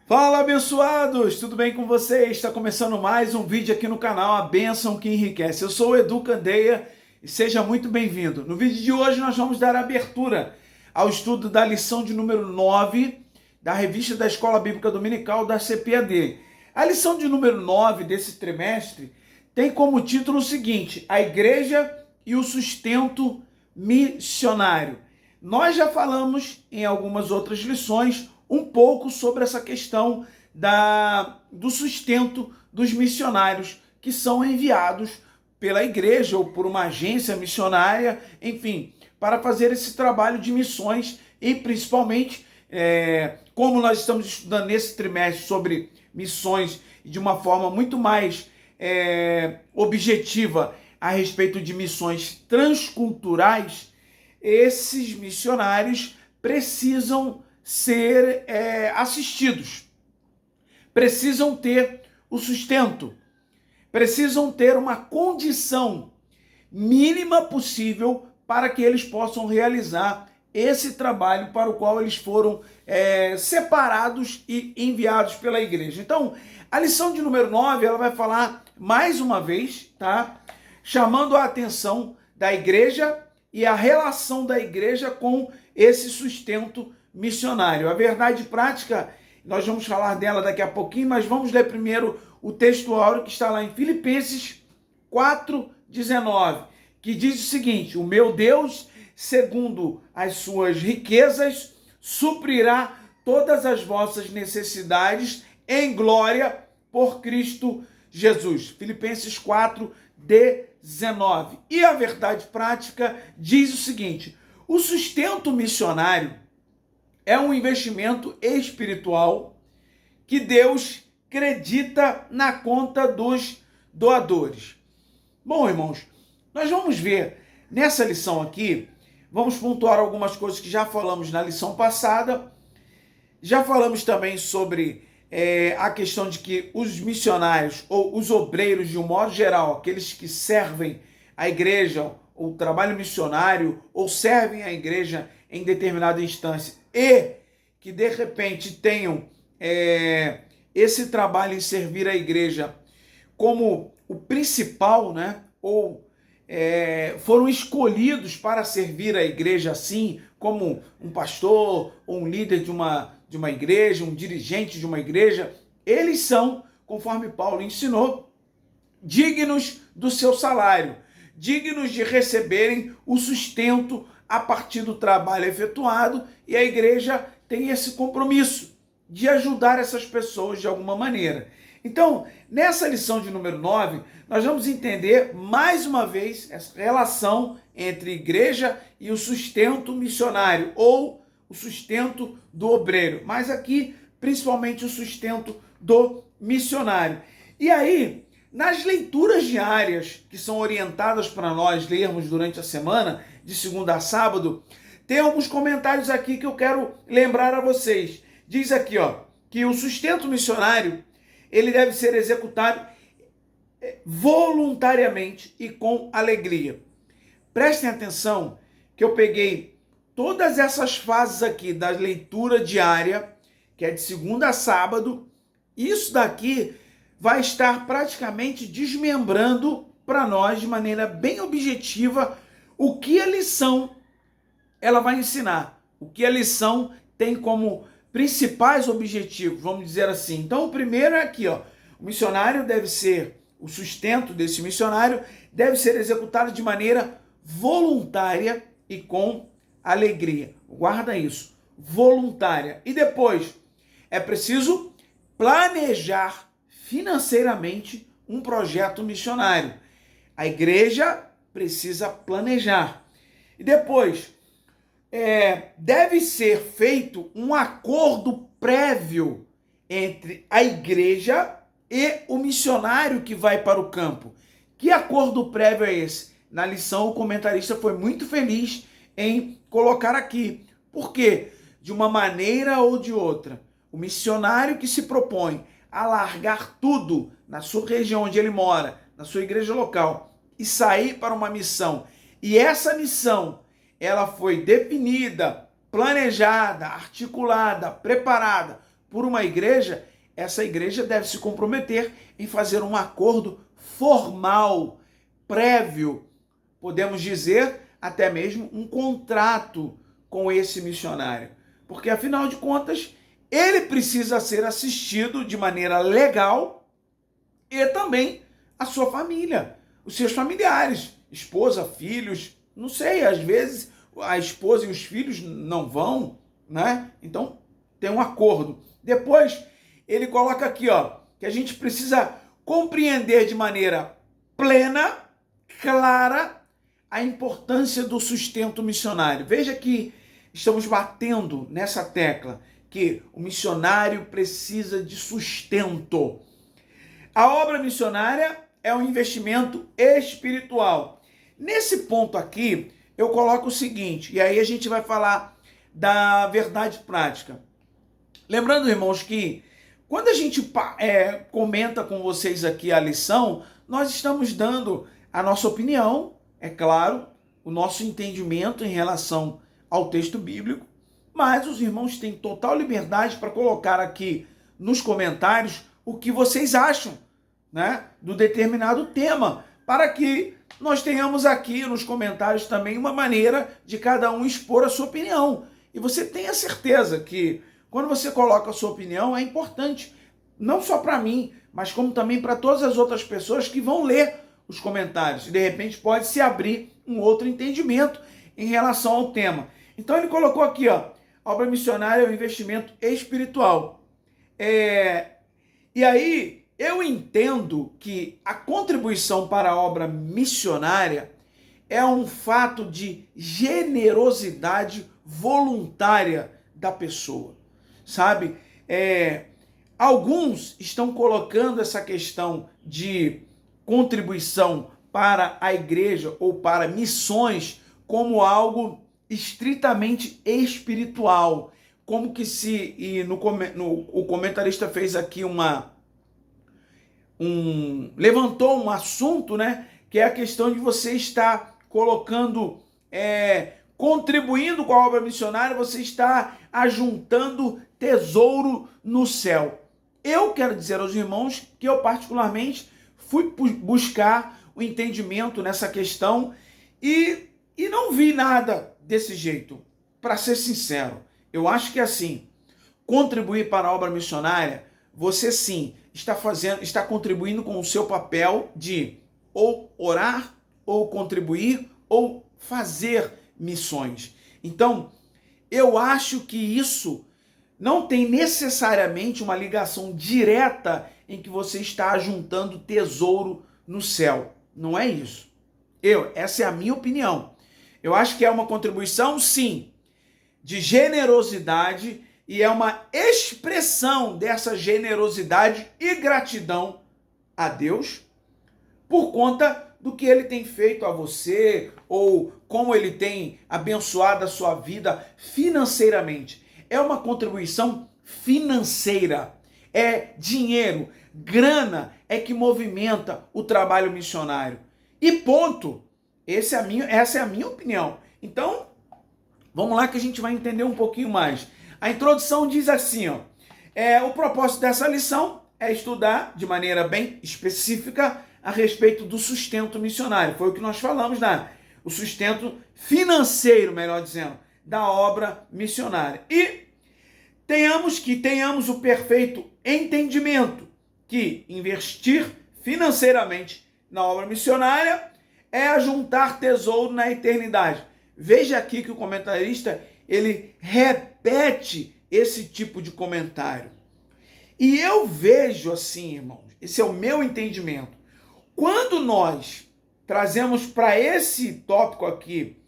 Fala, abençoados! Tudo bem com vocês? Está começando mais um vídeo aqui no canal A Bênção que Enriquece. Eu sou o Edu Candeia e seja muito bem-vindo. No vídeo de hoje nós vamos dar abertura ao estudo da lição de número 9 da revista da Escola Bíblica Dominical da CPAD. A lição de número 9 desse trimestre tem como título o seguinte: a Igreja e o Sustento Missionário. Nós já falamos em algumas outras lições um pouco sobre essa questão do sustento dos missionários que são enviados pela igreja ou por uma agência missionária, enfim, para fazer esse trabalho de missões e principalmente, como nós estamos estudando nesse trimestre sobre missões de uma forma muito mais objetiva a respeito de missões transculturais, esses missionários precisam ser assistidos, precisam ter o sustento, precisam ter uma condição mínima possível para que eles possam realizar esse trabalho para o qual eles foram separados e enviados pela igreja. Então, a lição de número 9, ela vai falar mais uma vez, tá? Chamando a atenção da igreja e a relação da igreja com esse sustento missionário. A verdade prática, nós vamos falar dela daqui a pouquinho, mas vamos ler primeiro o texto áureo que está lá em Filipenses 4:19, que diz o seguinte: o meu Deus, segundo as suas riquezas, suprirá todas as vossas necessidades em glória por Cristo Jesus. Filipenses 4:19. E a verdade prática diz o seguinte: o sustento missionário é um investimento espiritual que Deus acredita na conta dos doadores. Bom, irmãos, nós vamos ver nessa lição aqui, vamos pontuar algumas coisas que já falamos na lição passada. Já falamos também sobre a questão de que os missionários ou os obreiros, de um modo geral, aqueles que servem a igreja, o trabalho missionário, ou servem a igreja em determinada instância, e que de repente tenham esse trabalho em servir a igreja como o principal, né? Ou foram escolhidos para servir a igreja assim, como um pastor, ou um líder de uma igreja, um dirigente de uma igreja, eles são, conforme Paulo ensinou, dignos do seu salário, dignos de receberem o sustento a partir do trabalho efetuado, e a igreja tem esse compromisso de ajudar essas pessoas de alguma maneira. Então, nessa lição de número 9, nós vamos entender mais uma vez essa relação entre igreja e o sustento missionário, ou o sustento do obreiro, mas aqui principalmente o sustento do missionário. E aí, nas leituras diárias que são orientadas para nós lermos durante a semana, de segunda a sábado, tem alguns comentários aqui que eu quero lembrar a vocês. Diz aqui, que o sustento missionário, ele deve ser executado voluntariamente e com alegria. Prestem atenção que eu peguei todas essas fases aqui da leitura diária, que é de segunda a sábado. Isso daqui vai estar praticamente desmembrando para nós de maneira bem objetiva o que a lição ela vai ensinar, o que a lição tem como principais objetivos, vamos dizer assim. Então, o primeiro é aqui, o missionário deve ser, o sustento desse missionário deve ser executado de maneira voluntária e com alegria. Guarda isso, voluntária. E depois, é preciso planejar financeiramente um projeto missionário. A igreja precisa planejar. E depois, deve ser feito um acordo prévio entre a igreja e o missionário que vai para o campo. Que acordo prévio é esse? Na lição, o comentarista foi muito feliz em colocar aqui. Porque, de uma maneira ou de outra, o missionário que se propõe a largar tudo na sua região onde ele mora, na sua igreja local, e sair para uma missão, e essa missão ela foi definida, planejada, articulada, preparada por uma igreja, essa igreja deve se comprometer em fazer um acordo formal, prévio, podemos dizer até mesmo um contrato com esse missionário. Porque, afinal de contas, ele precisa ser assistido de maneira legal e também a sua família, os seus familiares, esposa, filhos, não sei, às vezes a esposa e os filhos não vão, né? Então, tem um acordo. Depois, ele coloca aqui, ó, que a gente precisa compreender de maneira plena, clara, a importância do sustento missionário. Veja que estamos batendo nessa tecla, que o missionário precisa de sustento. A obra missionária é um investimento espiritual. Nesse ponto aqui, eu coloco o seguinte, e aí a gente vai falar da verdade prática. Lembrando, irmãos, que quando a gente comenta com vocês aqui a lição, nós estamos dando a nossa opinião, é claro, o nosso entendimento em relação ao texto bíblico, mas os irmãos têm total liberdade para colocar aqui nos comentários o que vocês acham, né, do determinado tema, para que nós tenhamos aqui nos comentários também uma maneira de cada um expor a sua opinião. E você tenha certeza que quando você coloca a sua opinião é importante, não só para mim, mas como também para todas as outras pessoas que vão ler os comentários. E de repente pode se abrir um outro entendimento em relação ao tema. Então ele colocou aqui, ó, a obra missionária é um investimento espiritual. E aí eu entendo que a contribuição para a obra missionária é um fato de generosidade voluntária da pessoa, sabe? Alguns estão colocando essa questão de contribuição para a igreja ou para missões como algo estritamente espiritual, como que o comentarista fez aqui levantou um assunto, né, que é a questão de você estar colocando, contribuindo com a obra missionária, você está ajuntando tesouro no céu. Eu quero dizer aos irmãos que eu particularmente fui buscar o entendimento nessa questão e não vi nada desse jeito, para ser sincero. Eu acho que assim, contribuir para a obra missionária, você sim está contribuindo com o seu papel de ou orar, ou contribuir, ou fazer missões. Então, eu acho que isso não tem necessariamente uma ligação direta em que você está ajuntando tesouro no céu. Não é isso. Essa é a minha opinião. Eu acho que é uma contribuição, sim, de generosidade, e é uma expressão dessa generosidade e gratidão a Deus por conta do que ele tem feito a você ou como ele tem abençoado a sua vida financeiramente. É uma contribuição financeira, é dinheiro, grana é que movimenta o trabalho missionário. E ponto. Essa é a minha opinião. Então, vamos lá que a gente vai entender um pouquinho mais. A introdução diz assim, ó, o propósito dessa lição é estudar de maneira bem específica a respeito do sustento missionário. Foi o que nós falamos, né? O sustento financeiro, melhor dizendo, da obra missionária. E tenhamos o perfeito entendimento que investir financeiramente na obra missionária é ajuntar tesouro na eternidade. Veja aqui que o comentarista, ele repete esse tipo de comentário. E eu vejo assim, irmãos, esse é o meu entendimento. Quando nós trazemos para esse tópico aqui,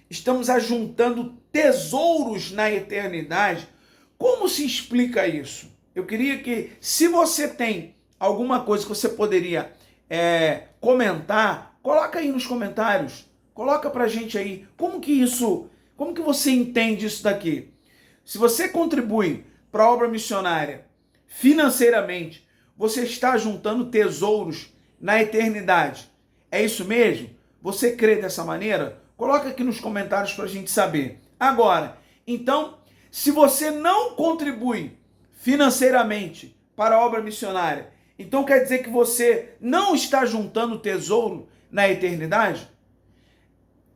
estamos ajuntando tesouros na eternidade, como se explica isso? Eu queria que, se você tem alguma coisa que você poderia comentar, coloca aí nos comentários, coloca pra gente aí, como que você entende isso daqui? Se você contribui para a obra missionária financeiramente, você está juntando tesouros na eternidade. É isso mesmo? Você crê dessa maneira? Coloca aqui nos comentários para a gente saber. Agora, então, se você não contribui financeiramente para a obra missionária, então quer dizer que você não está juntando tesouro na eternidade?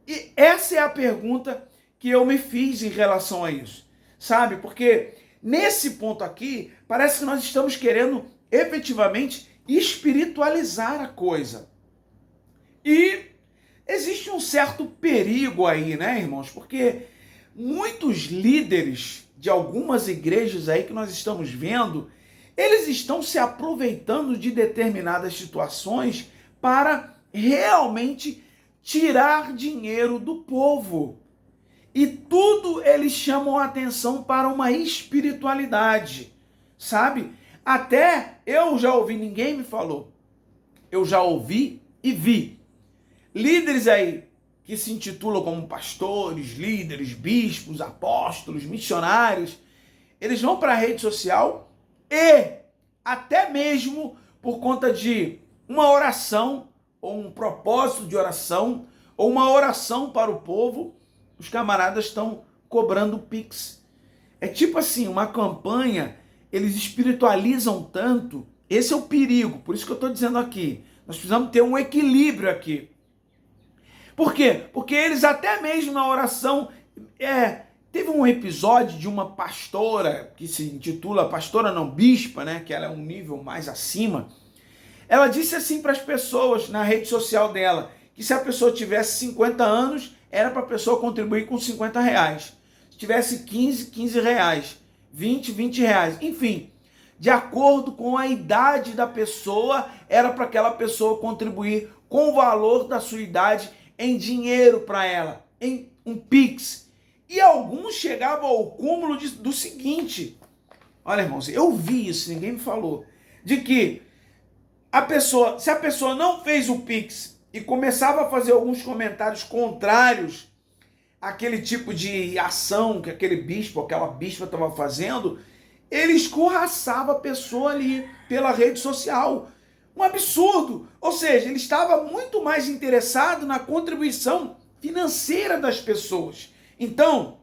E essa é a pergunta que eu me fiz em relação a isso, sabe? Porque nesse ponto aqui, parece que nós estamos querendo efetivamente espiritualizar a coisa. E existe um certo perigo aí, né, irmãos? Porque muitos líderes de algumas igrejas aí que nós estamos vendo, eles estão se aproveitando de determinadas situações para realmente tirar dinheiro do povo. E tudo eles chamam a atenção para uma espiritualidade, sabe? Até eu já ouvi, ninguém me falou, eu já ouvi e vi líderes aí que se intitulam como pastores, líderes, bispos, apóstolos, missionários, eles vão para a rede social e até mesmo por conta de uma oração, ou um propósito de oração, ou uma oração para o povo, os camaradas estão cobrando Pix. É tipo assim, uma campanha, eles espiritualizam tanto, esse é o perigo, por isso que eu estou dizendo aqui, nós precisamos ter um equilíbrio aqui. Por quê? Porque eles até mesmo na oração, teve um episódio de uma pastora, que se intitula pastora não bispa, né, que ela é um nível mais acima, ela disse assim para as pessoas na rede social dela, que se a pessoa tivesse 50 anos, era para a pessoa contribuir com 50 reais. Se tivesse 15 reais. 20 reais. Enfim, de acordo com a idade da pessoa, era para aquela pessoa contribuir com o valor da sua idade em dinheiro para ela, em um Pix. E alguns chegavam ao cúmulo do seguinte, olha, irmãos, eu vi isso, ninguém me falou, de que se a pessoa não fez o Pix e começava a fazer alguns comentários contrários àquele tipo de ação que aquele bispo, aquela bispa estava fazendo, ele escorraçava a pessoa ali pela rede social. Um absurdo! Ou seja, ele estava muito mais interessado na contribuição financeira das pessoas. Então,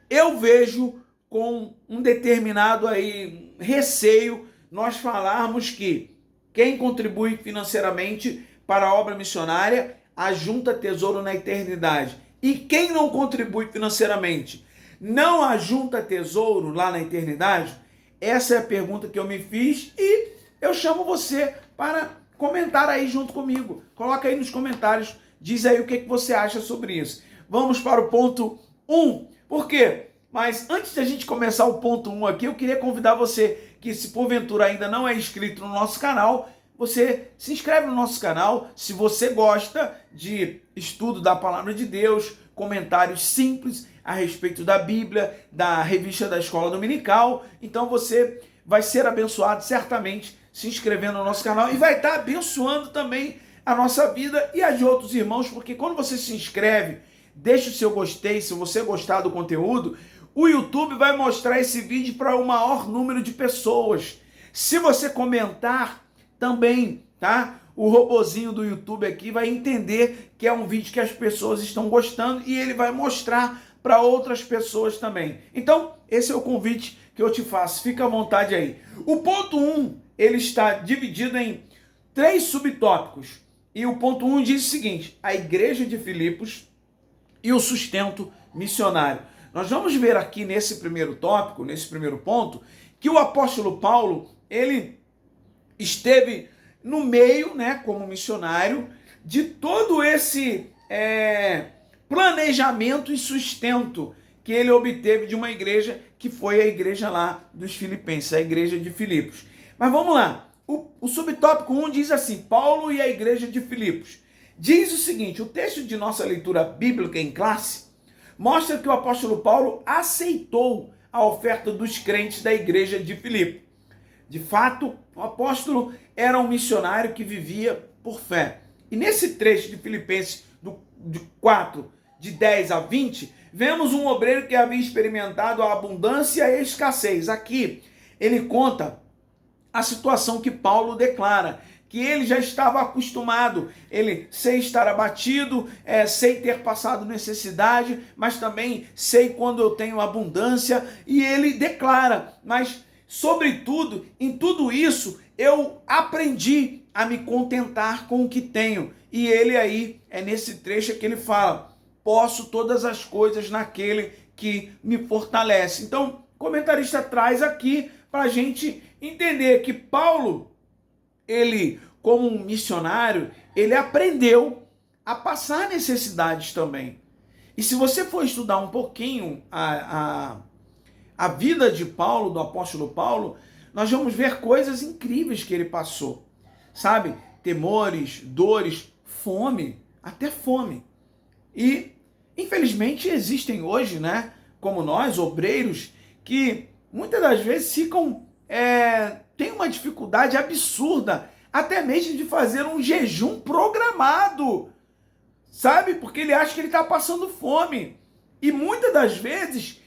eu vejo com um determinado aí receio nós falarmos que quem contribui financeiramente para a obra missionária ajunta tesouro na eternidade. E quem não contribui financeiramente não ajunta tesouro lá na eternidade? Essa é a pergunta que eu me fiz e eu chamo você para comentar aí junto comigo. Coloca aí nos comentários, diz aí o que você acha sobre isso. Vamos para o ponto 1. Por quê? Mas antes de a gente começar o ponto 1 aqui, eu queria convidar você que, se porventura ainda não é inscrito no nosso canal, você se inscreve no nosso canal. Se você gosta de estudo da Palavra de Deus, comentários simples a respeito da Bíblia, da revista da Escola Dominical, então você vai ser abençoado certamente se inscrevendo no nosso canal e vai estar abençoando também a nossa vida e a de outros irmãos, porque quando você se inscreve, deixa o seu gostei, se você gostar do conteúdo, o YouTube vai mostrar esse vídeo para o maior número de pessoas. Se você comentar também, tá? O robozinho do YouTube aqui vai entender que é um vídeo que as pessoas estão gostando e ele vai mostrar para outras pessoas também. Então, esse é o convite que eu te faço. Fica à vontade aí. O ponto 1, ele está dividido em 3 subtópicos. E o ponto 1 diz o seguinte: a igreja de Filipos e o sustento missionário. Nós vamos ver aqui nesse primeiro tópico, nesse primeiro ponto, que o apóstolo Paulo, ele esteve no meio, né, como missionário, de todo esse planejamento e sustento que ele obteve de uma igreja que foi a igreja lá dos Filipenses, a igreja de Filipos. Mas vamos lá, o subtópico 1 diz assim: Paulo e a igreja de Filipos. Diz o seguinte, o texto de nossa leitura bíblica em classe mostra que o apóstolo Paulo aceitou a oferta dos crentes da igreja de Filipe. De fato, o apóstolo era um missionário que vivia por fé. E nesse trecho de Filipenses, de 4, de 10 a 20, vemos um obreiro que havia experimentado a abundância e a escassez. Aqui, ele conta a situação que Paulo declara, que ele já estava acostumado, ele sei estar abatido, sei ter passado necessidade, mas também sei quando eu tenho abundância, e ele declara, mas sobretudo, em tudo isso, eu aprendi a me contentar com o que tenho. E ele aí, é nesse trecho que ele fala, posso todas as coisas naquele que me fortalece. Então, o comentarista traz aqui para a gente entender que Paulo, ele, como um missionário, ele aprendeu a passar necessidades também. E se você for estudar um pouquinho a vida de Paulo, do apóstolo Paulo, nós vamos ver coisas incríveis que ele passou. Sabe? Temores, dores, fome, até fome. E, infelizmente, existem hoje, né, como nós, obreiros, que muitas das vezes têm uma dificuldade absurda, até mesmo de fazer um jejum programado, sabe? Porque ele acha que ele está passando fome. E muitas das vezes,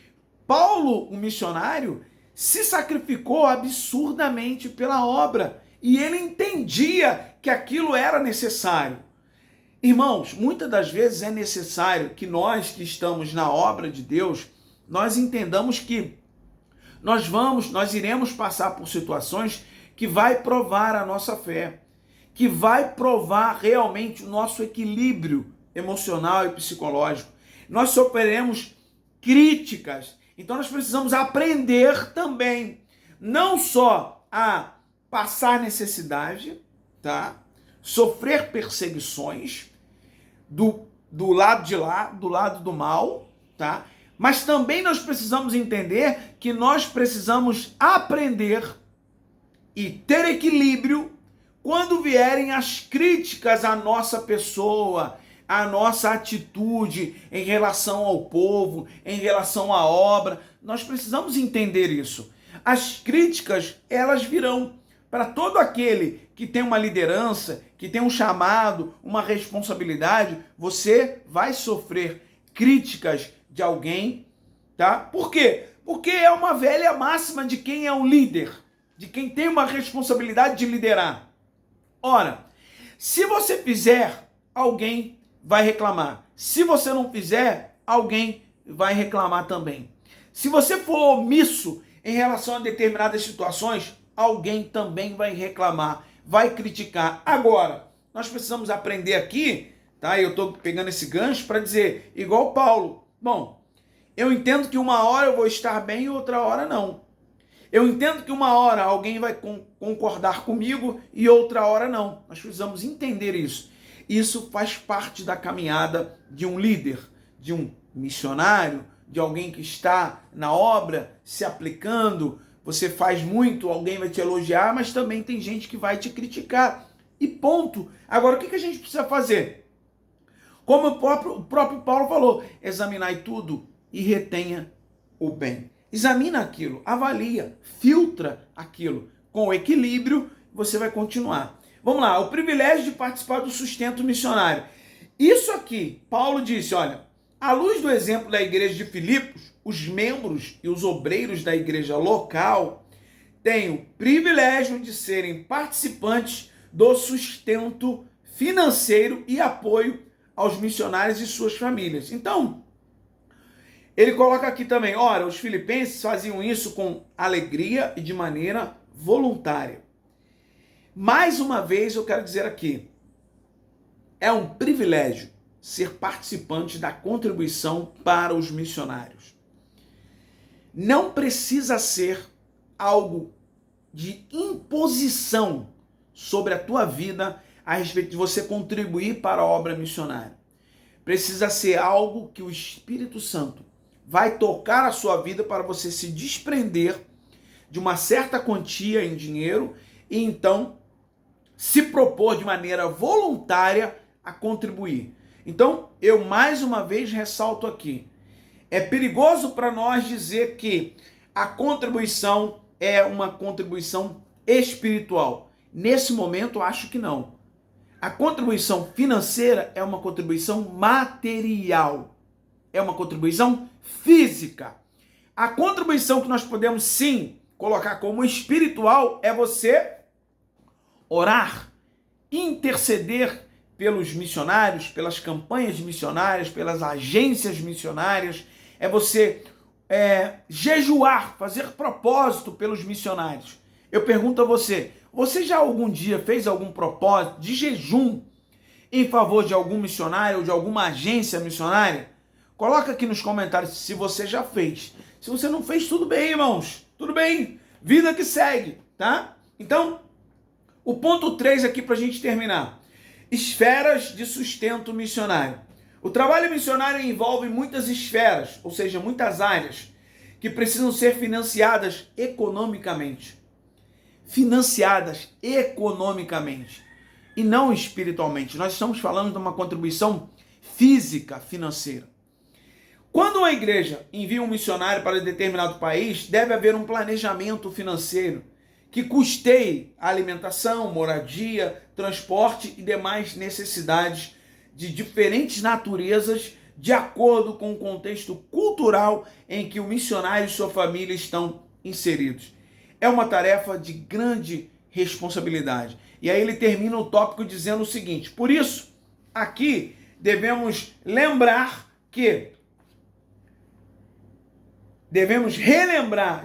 Paulo, o missionário, se sacrificou absurdamente pela obra. E ele entendia que aquilo era necessário. Irmãos, muitas das vezes é necessário que nós que estamos na obra de Deus, nós entendamos que nós iremos passar por situações que vai provar a nossa fé, que vai provar realmente o nosso equilíbrio emocional e psicológico. Nós sofreremos críticas, então nós precisamos aprender também, não só a passar necessidade, tá? Sofrer perseguições do lado de lá, do lado do mal, tá? Mas também nós precisamos entender que nós precisamos aprender e ter equilíbrio quando vierem as críticas à nossa pessoa, à nossa atitude em relação ao povo, em relação à obra. Nós precisamos entender isso. As críticas, elas virão para todo aquele que tem uma liderança, que tem um chamado, uma responsabilidade. Você vai sofrer críticas de alguém, tá? Por quê? Porque é uma velha máxima de quem é um líder, de quem tem uma responsabilidade de liderar. Ora, se você fizer, alguém vai reclamar. Se você não fizer, alguém vai reclamar também. Se você for omisso em relação a determinadas situações, alguém também vai reclamar, vai criticar. Agora, nós precisamos aprender aqui, tá? Eu estou pegando esse gancho para dizer, igual Paulo. Bom, eu entendo que uma hora eu vou estar bem e outra hora não. Eu entendo que uma hora alguém vai concordar comigo e outra hora não. Nós precisamos entender isso. Isso faz parte da caminhada de um líder, de um missionário, de alguém que está na obra, se aplicando. Você faz muito, alguém vai te elogiar, mas também tem gente que vai te criticar. E ponto. Agora, o que a gente precisa fazer? Como o próprio Paulo falou, examinai tudo e retenha o bem. Examina aquilo, avalia, filtra aquilo. Com equilíbrio, você vai continuar. Vamos lá, o privilégio de participar do sustento missionário. Isso aqui, Paulo disse, olha, à luz do exemplo da igreja de Filipos, os membros e os obreiros da igreja local têm o privilégio de serem participantes do sustento financeiro e apoio aos missionários e suas famílias. Então, ele coloca aqui também, ora, os filipenses faziam isso com alegria e de maneira voluntária. Mais uma vez eu quero dizer aqui, é um privilégio ser participante da contribuição para os missionários. Não precisa ser algo de imposição sobre a tua vida a respeito de você contribuir para a obra missionária. Precisa ser algo que o Espírito Santo vai tocar a sua vida para você se desprender de uma certa quantia em dinheiro e então se propor de maneira voluntária a contribuir. Então, eu mais uma vez ressalto aqui, é perigoso para nós dizer que a contribuição é uma contribuição espiritual. Nesse momento, acho que não. A contribuição financeira é uma contribuição material. É uma contribuição física. A contribuição que nós podemos sim colocar como espiritual é você orar, interceder pelos missionários, pelas campanhas missionárias, pelas agências missionárias, é você jejuar, fazer propósito pelos missionários. Eu pergunto a você, você já algum dia fez algum propósito de jejum em favor de algum missionário ou de alguma agência missionária? Coloca aqui nos comentários se você já fez. Se você não fez, tudo bem, irmãos. Tudo bem. Vida que segue, tá? Então, o ponto 3 aqui para a gente terminar. Esferas de sustento missionário. O trabalho missionário envolve muitas esferas, ou seja, muitas áreas, que precisam ser financiadas economicamente. Financiadas economicamente e não espiritualmente. Nós estamos falando de uma contribuição física, financeira. Quando uma igreja envia um missionário para determinado país, deve haver um planejamento financeiro que custeie a alimentação, moradia, transporte e demais necessidades de diferentes naturezas, de acordo com o contexto cultural em que o missionário e sua família estão inseridos. É uma tarefa de grande responsabilidade. E aí ele termina o tópico dizendo o seguinte: por isso, aqui devemos relembrar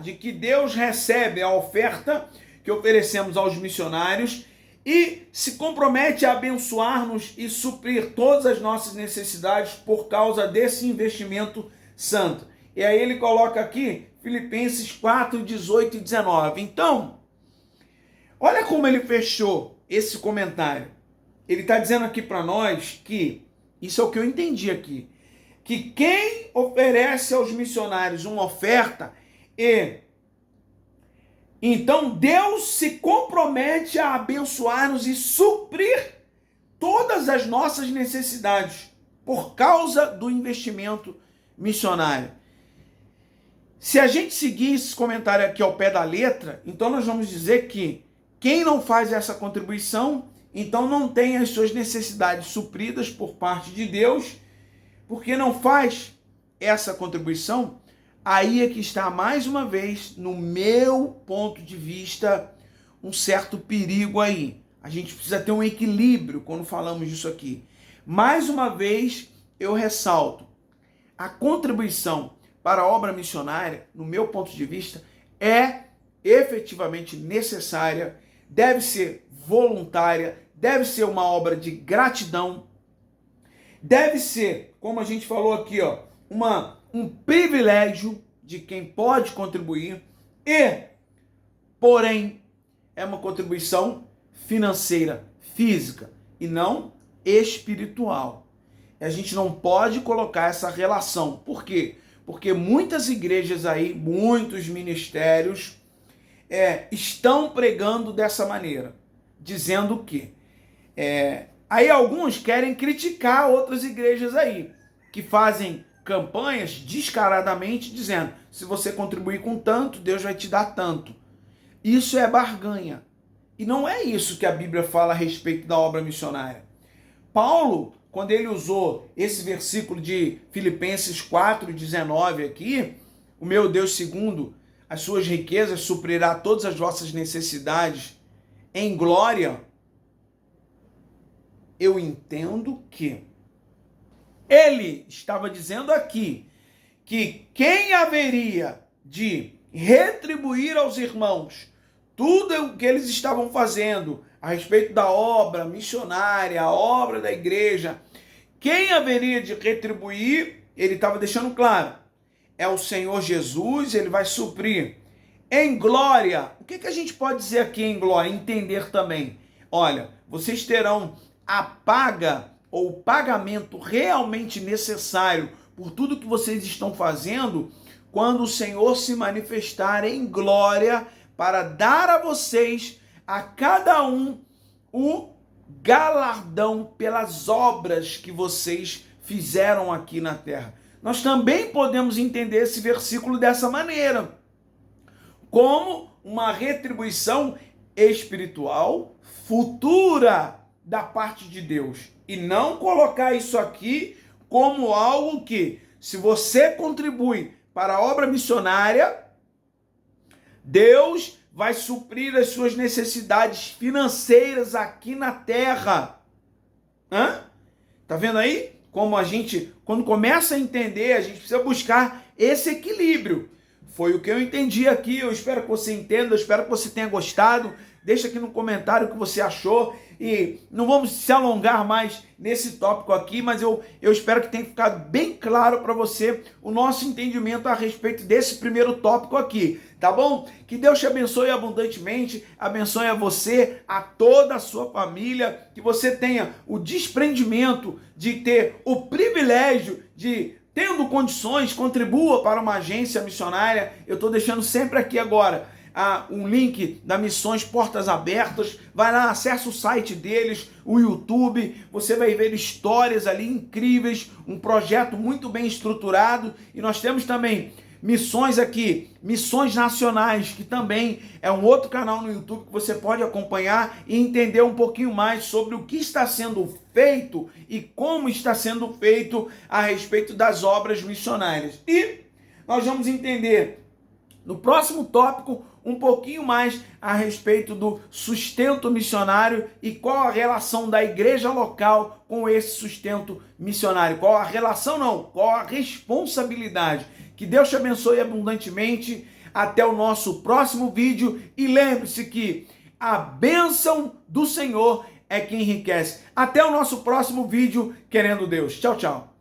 de que Deus recebe a oferta que oferecemos aos missionários e se compromete a abençoar-nos e suprir todas as nossas necessidades por causa desse investimento santo. E aí ele coloca aqui Filipenses 4, 18 e 19. Então, olha como ele fechou esse comentário. Ele está dizendo aqui para nós que, isso é o que eu entendi aqui, que quem oferece aos missionários uma oferta então Deus se compromete a abençoar-nos e suprir todas as nossas necessidades por causa do investimento missionário. Se a gente seguir esse comentário aqui ao pé da letra, então nós vamos dizer que quem não faz essa contribuição, então não tem as suas necessidades supridas por parte de Deus, porque não faz essa contribuição. Aí é que está, mais uma vez, no meu ponto de vista, um certo perigo aí. A gente precisa ter um equilíbrio quando falamos disso aqui. Mais uma vez, eu ressalto, a contribuição para a obra missionária, no meu ponto de vista, é efetivamente necessária, deve ser voluntária, deve ser uma obra de gratidão, deve ser, como a gente falou aqui, um privilégio de quem pode contribuir porém, é uma contribuição financeira, física e não espiritual. A gente não pode colocar essa relação. Por quê? Porque muitas igrejas aí, muitos ministérios estão pregando dessa maneira, dizendo que aí alguns querem criticar outras igrejas aí, que fazem campanhas descaradamente dizendo, se você contribuir com tanto, Deus vai te dar tanto. Isso é barganha. E não é isso que a Bíblia fala a respeito da obra missionária. Paulo, quando ele usou esse versículo de Filipenses 4:19 aqui, o meu Deus, segundo as suas riquezas, suprirá todas as vossas necessidades em glória, eu entendo que ele estava dizendo aqui que quem haveria de retribuir aos irmãos tudo o que eles estavam fazendo a respeito da obra missionária, a obra da igreja, quem haveria de retribuir, ele estava deixando claro, é o Senhor Jesus, ele vai suprir em glória. O que a gente pode dizer aqui em glória? Entender também. Olha, vocês terão a paga ou o pagamento realmente necessário por tudo que vocês estão fazendo quando o Senhor se manifestar em glória para dar a vocês, a cada um, o galardão pelas obras que vocês fizeram aqui na terra. Nós também podemos entender esse versículo dessa maneira, como uma retribuição espiritual futura da parte de Deus. E não colocar isso aqui como algo que, se você contribui para a obra missionária, Deus vai suprir as suas necessidades financeiras aqui na terra. Tá vendo aí? Como a gente, quando começa a entender, a gente precisa buscar esse equilíbrio. Foi o que eu entendi aqui, eu espero que você entenda, eu espero que você tenha gostado. Deixa aqui no comentário o que você achou e não vamos se alongar mais nesse tópico aqui, mas eu espero que tenha ficado bem claro para você o nosso entendimento a respeito desse primeiro tópico aqui, tá bom? Que Deus te abençoe abundantemente, abençoe a você, a toda a sua família, que você tenha o desprendimento de ter o privilégio de, tendo condições, contribua para uma agência missionária. Eu estou deixando sempre aqui agora um link da Missões Portas Abertas. Vai lá, acessa o site deles, o YouTube, você vai ver histórias ali incríveis, um projeto muito bem estruturado. E nós temos também missões aqui, Missões Nacionais, que também é um outro canal no YouTube que você pode acompanhar e entender um pouquinho mais sobre o que está sendo feito e como está sendo feito a respeito das obras missionárias. E nós vamos entender no próximo tópico um pouquinho mais a respeito do sustento missionário e qual a relação da igreja local com esse sustento missionário. Qual a relação não, qual a responsabilidade. Que Deus te abençoe abundantemente. Até o nosso próximo vídeo. E lembre-se que a bênção do Senhor é que enriquece. Até o nosso próximo vídeo, querendo Deus. Tchau, tchau.